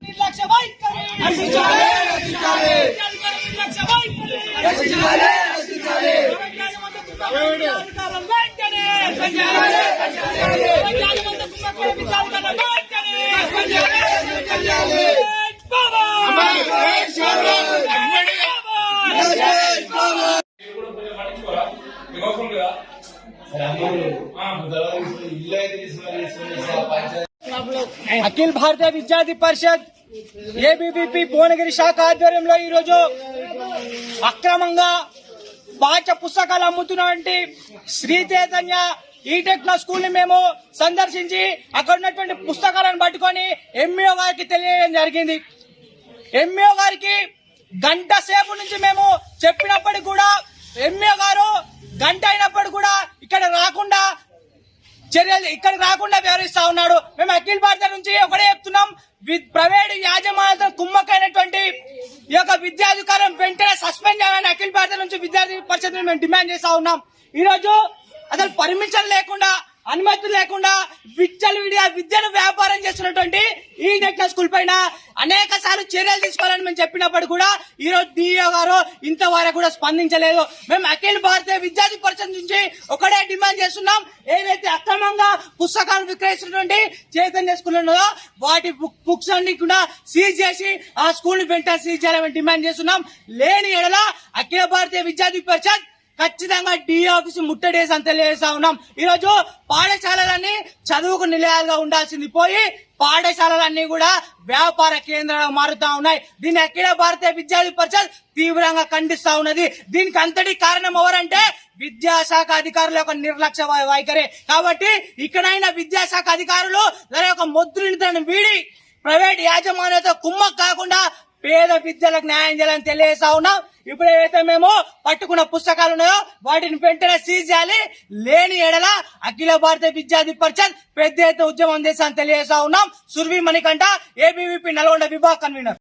నిర్లక్ష్య వైఖరి రక్షించాలి రక్షించాలి నిర్లక్ష్య వైఖరి రక్షించాలి రక్షించాలి అధికారం వెంటనే రక్షించాలి రక్షించాలి అఖిల భారతీయ విద్యార్థి పరిషత్ ఏబీవీపీ భువనగిరి శాఖ ఆధ్వర్యంలో ఈరోజు అక్రమంగా పాఠ్య పుస్తకాలు అమ్ముతున్నటువంటి శ్రీ చైతన్య ఈటెక్నో స్కూల్ ని మేము సందర్శించి అక్కడ ఉన్నటువంటి పుస్తకాలను పట్టుకొని ఎంఈఓ గారికి తెలియజేయడం జరిగింది. ఎంఈఓ గారికి గంట సేపు నుంచి మేము చెప్పినప్పటికీ కూడా ఎంఈఓ గారు గంట అయినప్పుడు కూడా ఇక్కడికి రాకుండా వ్యవహరిస్తా ఉన్నాడు. మేము అఖిల భారత నుంచి ఒకటే చెప్తున్నాం, ప్రైవేట్ యాజమాన్యంతో కుమ్మకైనటువంటి ఈ యొక్క విద్యాధికారం వెంటనే సస్పెండ్ చేయాలని అఖిల భారత నుంచి విద్యార్థి పరిషత్ మేము డిమాండ్ చేస్తా ఉన్నాం. ఈ రోజు అసలు పర్మిషన్ లేకుండా, అనుమతి లేకుండా విద్యను వ్యాపారం చేస్తున్నటువంటి ఈ టెక్నో స్కూల్ పైన అనేక సార్లు చర్యలు తీసుకోవాలని మేము చెప్పినప్పుడు కూడా ఈ రోజు డిఓ గారు ఇంతవరకు కూడా స్పందించలేదు. మేము అఖిల భారతీయ విద్యార్థి పరిషత్ నుంచి ఒకటే డిమాండ్ చేస్తున్నాం, ఏదైతే అక్రమంగా పుస్తకాలు విక్రయిస్తున్నటువంటి చైతన్య స్కూల్ ఉన్నదో వాటి బుక్స్ అన్ని కూడా సీజ్ చేసి ఆ స్కూల్ ని వెంటనే సీజ్ చేయాలని డిమాండ్ చేస్తున్నాం. లేని ఎడల అఖిల భారతీయ విద్యార్థి పరిషత్ ఖచ్చితంగా డిఓ ఆఫీస్ ముట్టడేసి అని తెలియజేస్తా ఉన్నాం. ఈ రోజు పాఠశాలలన్నీ చదువుకు నిలయాలుగా ఉండాల్సింది పోయి పాఠశాలలన్నీ కూడా వ్యాపార కేంద్రాలుగా మారుతా ఉన్నాయి. దీన్ని అఖిల భారతీయ విద్యార్థి పరిషత్ తీవ్రంగా ఖండిస్తా ఉన్నది. దీనికి అంతటి కారణం ఎవరంటే విద్యాశాఖ అధికారుల యొక్క నిర్లక్ష్య వైఖరి. కాబట్టి ఇక్కడైనా విద్యాశాఖ అధికారులు దాని యొక్క మొద్దుని వీడి ప్రైవేట్ యాజమాన్యంతో కుమ్మక్ కాకుండా పేద విద్యలకు న్యాయం చేయాలని తెలియజేస్తా ఉన్నాం. ఇప్పుడు ఏవైతే మేము పట్టుకున్న పుస్తకాలు ఉన్నాయో వాటిని వెంటనే సీజ్ చేయాలి. లేని ఎడల అఖిల భారతీయ విద్యార్థి పరిషత్ పెద్ద ఎత్తున ఉద్యమం చేశామని తెలియజేస్తా ఉన్నాం. సుర్వి మణికంఠ, ఏబీవీపీ నల్గొండ విభాగ కన్వీనర్.